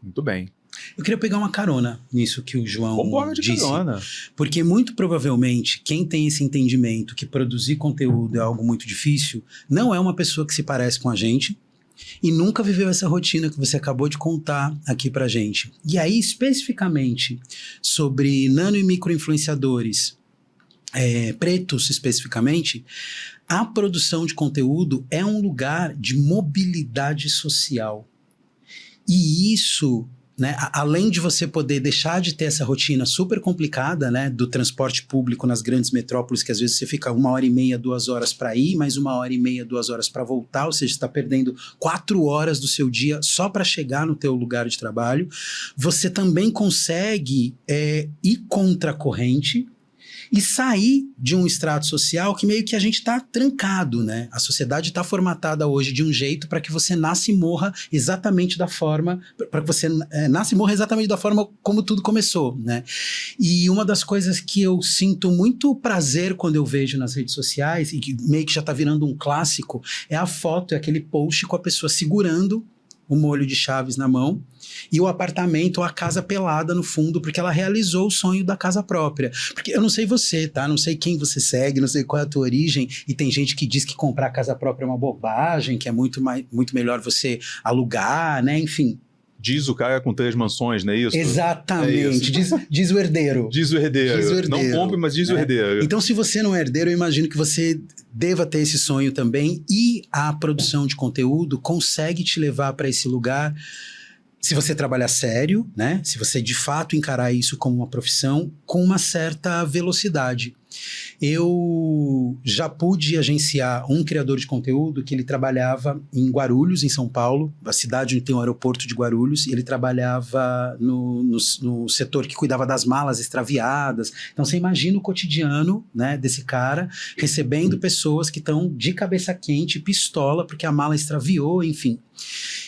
Muito bem. Eu queria pegar uma carona nisso que o João Vambora de disse. carona. Porque muito provavelmente quem tem esse entendimento que produzir conteúdo é algo muito difícil, não é uma pessoa que se parece com a gente e nunca viveu essa rotina que você acabou de contar aqui pra gente. E aí, especificamente, sobre nano e micro influenciadores, pretos especificamente, a produção de conteúdo é um lugar de mobilidade social. E isso, né, além de você poder deixar de ter essa rotina super complicada, né, do transporte público nas grandes metrópoles, que às vezes você fica 1h30, 2 horas para ir, mais 1h30, 2 horas para voltar, ou seja, você está perdendo 4 horas do seu dia só para chegar no teu lugar de trabalho. Você também consegue ir contra a corrente e sair de um extrato social que meio que a gente está trancado, né? A sociedade está formatada hoje de um jeito para que você nasça e morra exatamente da forma, para que você nasça e morra exatamente da forma como tudo começou, né? E uma das coisas que eu sinto muito prazer quando eu vejo nas redes sociais, e que meio que já está virando um clássico, é a foto, é aquele post com a pessoa segurando o molho de chaves na mão e o apartamento ou a casa pelada no fundo, porque ela realizou o sonho da casa própria. Porque eu não sei você, tá? Não sei quem você segue, não sei qual é a tua origem, e tem gente que diz que comprar casa própria é uma bobagem, que é muito melhor você alugar, né? Enfim. Diz o cara com 3 mansões, não é isso? Exatamente. É isso. Diz o herdeiro. Diz o herdeiro. Não compre, mas diz o herdeiro. Então, se você não é herdeiro, eu imagino que você deva ter esse sonho também, e a produção de conteúdo consegue te levar para esse lugar, se você trabalhar sério, né? Se você de fato encarar isso como uma profissão, com uma certa velocidade. Eu já pude agenciar um criador de conteúdo que ele trabalhava em Guarulhos, em São Paulo, a cidade onde tem o aeroporto de Guarulhos, e ele trabalhava no setor que cuidava das malas extraviadas. Então você imagina o cotidiano, né, desse cara recebendo pessoas que estão de cabeça quente, pistola, porque a mala extraviou, enfim.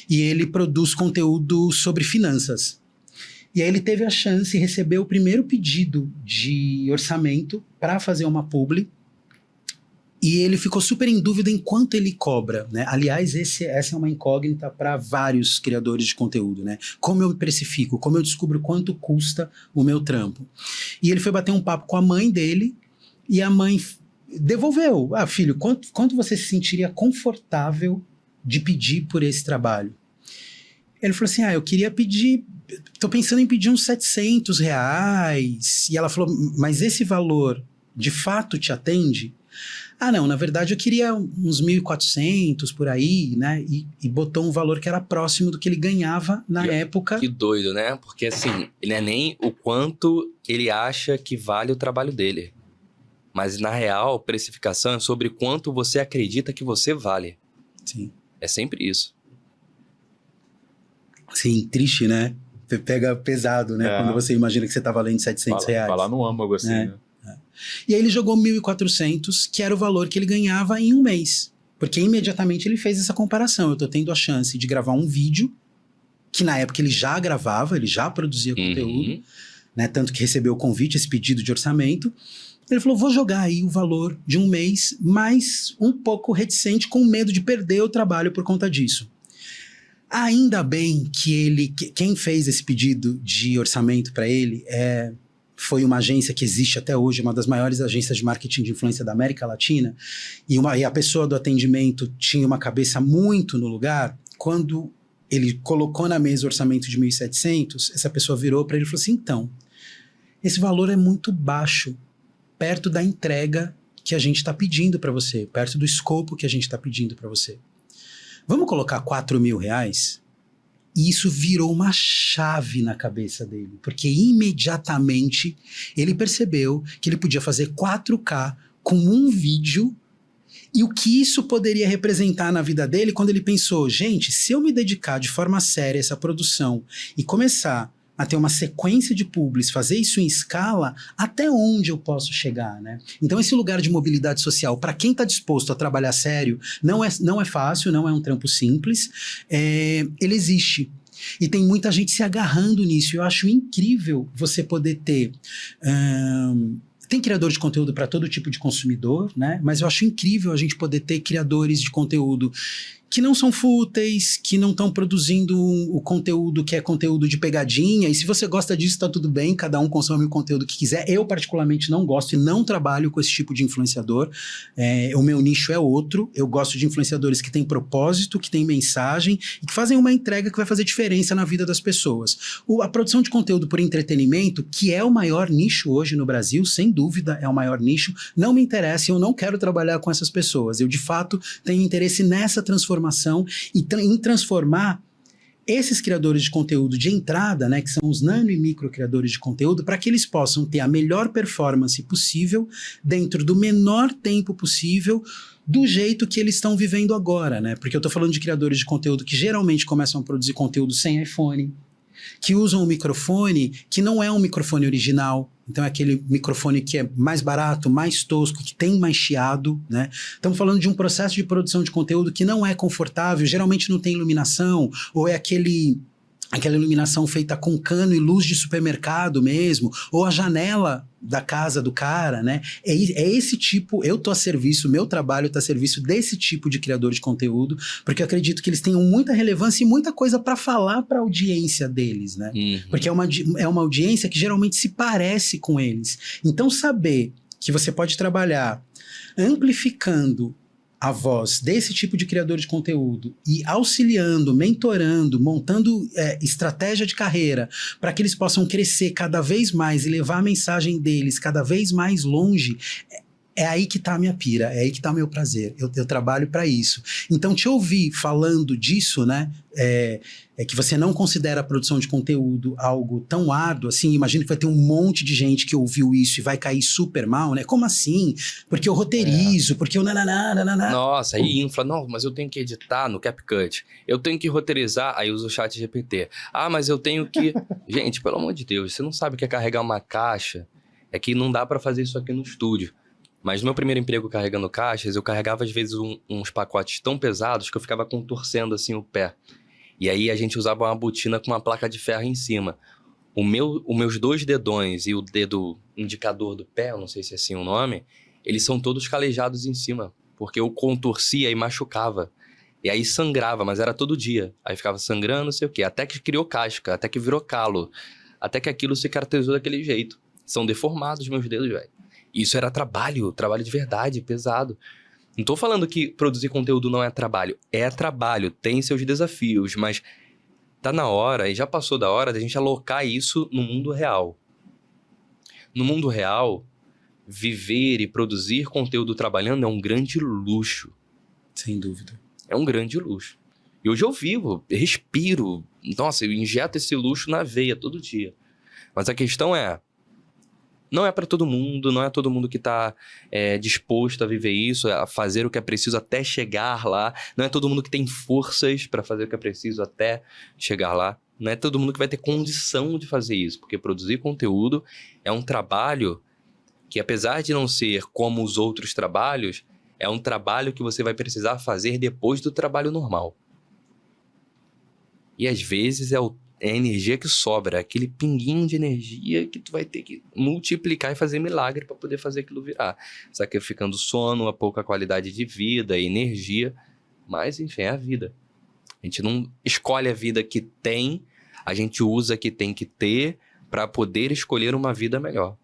E ele produz conteúdo sobre finanças. E aí ele teve a chance, recebeu o primeiro pedido de orçamento para fazer uma publi, e ele ficou super em dúvida em quanto ele cobra, né? Aliás, essa é uma incógnita para vários criadores de conteúdo, né? Como eu precifico, como eu descubro quanto custa o meu trampo. E ele foi bater um papo com a mãe dele, e a mãe devolveu. Ah, filho, quanto você se sentiria confortável de pedir por esse trabalho? Ele falou assim, eu queria pedir, tô pensando em pedir uns R$700. E ela falou, mas esse valor de fato te atende? Ah, não, na verdade eu queria uns 1.400 por aí, né? E botou um valor que era próximo do que ele ganhava na época. Que doido, né? Porque assim, ele não é nem o quanto ele acha que vale o trabalho dele. Mas na real, precificação é sobre quanto você acredita que você vale. Sim. É sempre isso. Sim, triste, né? Você pega pesado, né? Quando você imagina que você tá valendo R$700. Falar no âmago, assim, né? E aí ele jogou 1.400, que era o valor que ele ganhava em um mês. Porque imediatamente ele fez essa comparação. Eu tô tendo a chance de gravar um vídeo, que na época ele já gravava, ele já produzia conteúdo, né? Tanto que recebeu o convite, esse pedido de orçamento. Ele falou, vou jogar aí o valor de um mês, mas um pouco reticente, com medo de perder o trabalho por conta disso. Ainda bem que quem fez esse pedido de orçamento para ele foi uma agência que existe até hoje, uma das maiores agências de marketing de influência da América Latina, e a pessoa do atendimento tinha uma cabeça muito no lugar. Quando ele colocou na mesa o orçamento de 1.700, essa pessoa virou para ele e falou assim, então, esse valor é muito baixo, perto da entrega que a gente está pedindo para você, perto do escopo que a gente está pedindo para você. Vamos colocar R$4.000? E isso virou uma chave na cabeça dele, porque imediatamente ele percebeu que ele podia fazer 4K com um vídeo, e o que isso poderia representar na vida dele quando ele pensou, gente, se eu me dedicar de forma séria a essa produção e começar a ter uma sequência de publis, fazer isso em escala, até onde eu posso chegar, né? Então esse lugar de mobilidade social, para quem está disposto a trabalhar sério, não é fácil, não é um trampo simples, ele existe. E tem muita gente se agarrando nisso. Eu acho incrível você poder ter... Tem criador de conteúdo para todo tipo de consumidor, né? Mas eu acho incrível a gente poder ter criadores de conteúdo que não são fúteis, que não estão produzindo o conteúdo que é conteúdo de pegadinha. E se você gosta disso, tá tudo bem, cada um consome o conteúdo que quiser. Eu, particularmente, não gosto e não trabalho com esse tipo de influenciador. O meu nicho é outro. Eu gosto de influenciadores que têm propósito, que têm mensagem e que fazem uma entrega que vai fazer diferença na vida das pessoas. A produção de conteúdo por entretenimento, que é o maior nicho hoje no Brasil, sem dúvida é o maior nicho, não me interessa e eu não quero trabalhar com essas pessoas. Eu, de fato, tenho interesse nessa transformação e em transformar esses criadores de conteúdo de entrada, né, que são os nano e micro criadores de conteúdo, para que eles possam ter a melhor performance possível, dentro do menor tempo possível, do jeito que eles estão vivendo agora, né? Porque eu tô falando de criadores de conteúdo que geralmente começam a produzir conteúdo sem iPhone, que usam um microfone que não é um microfone original. Então é aquele microfone que é mais barato, mais tosco, que tem mais chiado, né? Estamos falando de um processo de produção de conteúdo que não é confortável, geralmente não tem iluminação, ou é aquela iluminação feita com cano e luz de supermercado mesmo, ou a janela da casa do cara, né? É esse tipo, eu tô a serviço, meu trabalho tá a serviço desse tipo de criador de conteúdo, porque eu acredito que eles tenham muita relevância e muita coisa para falar para a audiência deles, né? Porque é uma audiência que geralmente se parece com eles. Então saber que você pode trabalhar amplificando a voz desse tipo de criador de conteúdo e auxiliando, mentorando, montando estratégia de carreira para que eles possam crescer cada vez mais e levar a mensagem deles cada vez mais longe, é aí que tá a minha pira, é aí que tá o meu prazer. Eu trabalho para isso. Então, te ouvir falando disso, né? Que você não considera a produção de conteúdo algo tão árduo, assim, imagino que vai ter um monte de gente que ouviu isso e vai cair super mal, né? Como assim? Porque eu roteirizo, porque eu nananá. Nossa, aí infla, não, mas eu tenho que editar no CapCut, eu tenho que roteirizar, aí usa o chat GPT. Ah, mas eu tenho que... Gente, pelo amor de Deus, você não sabe o que é carregar uma caixa, é que não dá pra fazer isso aqui no estúdio. Mas no meu primeiro emprego carregando caixas, eu carregava às vezes uns pacotes tão pesados que eu ficava contorcendo assim o pé. E aí a gente usava uma botina com uma placa de ferro em cima. Os meus 2 dedões e o dedo indicador do pé, eu não sei se é assim o nome, eles são todos calejados em cima, porque eu contorcia e machucava. E aí sangrava, mas era todo dia. Aí ficava sangrando, não sei o quê, até que criou casca, até que virou calo, até que aquilo se caracterizou daquele jeito. São deformados meus dedos, velho. Isso era trabalho de verdade, pesado. Não tô falando que produzir conteúdo não é trabalho. É trabalho, tem seus desafios, mas tá na hora, e já passou da hora, da gente alocar isso no mundo real. No mundo real, viver e produzir conteúdo trabalhando é um grande luxo. Sem dúvida. É um grande luxo. E hoje eu vivo, respiro. Nossa, eu injeto esse luxo na veia todo dia. Mas a questão é... Não é para todo mundo, não é todo mundo que tá disposto a viver isso, a fazer o que é preciso até chegar lá. Não é todo mundo que tem forças para fazer o que é preciso até chegar lá. Não é todo mundo que vai ter condição de fazer isso, porque produzir conteúdo é um trabalho que, apesar de não ser como os outros trabalhos, é um trabalho que você vai precisar fazer depois do trabalho normal. E às vezes é a energia que sobra, aquele pinguinho de energia que tu vai ter que multiplicar e fazer milagre para poder fazer aquilo virar. Sacrificando sono, a pouca qualidade de vida, energia, mas enfim, é a vida. A gente não escolhe a vida que tem, a gente usa a que tem que ter para poder escolher uma vida melhor.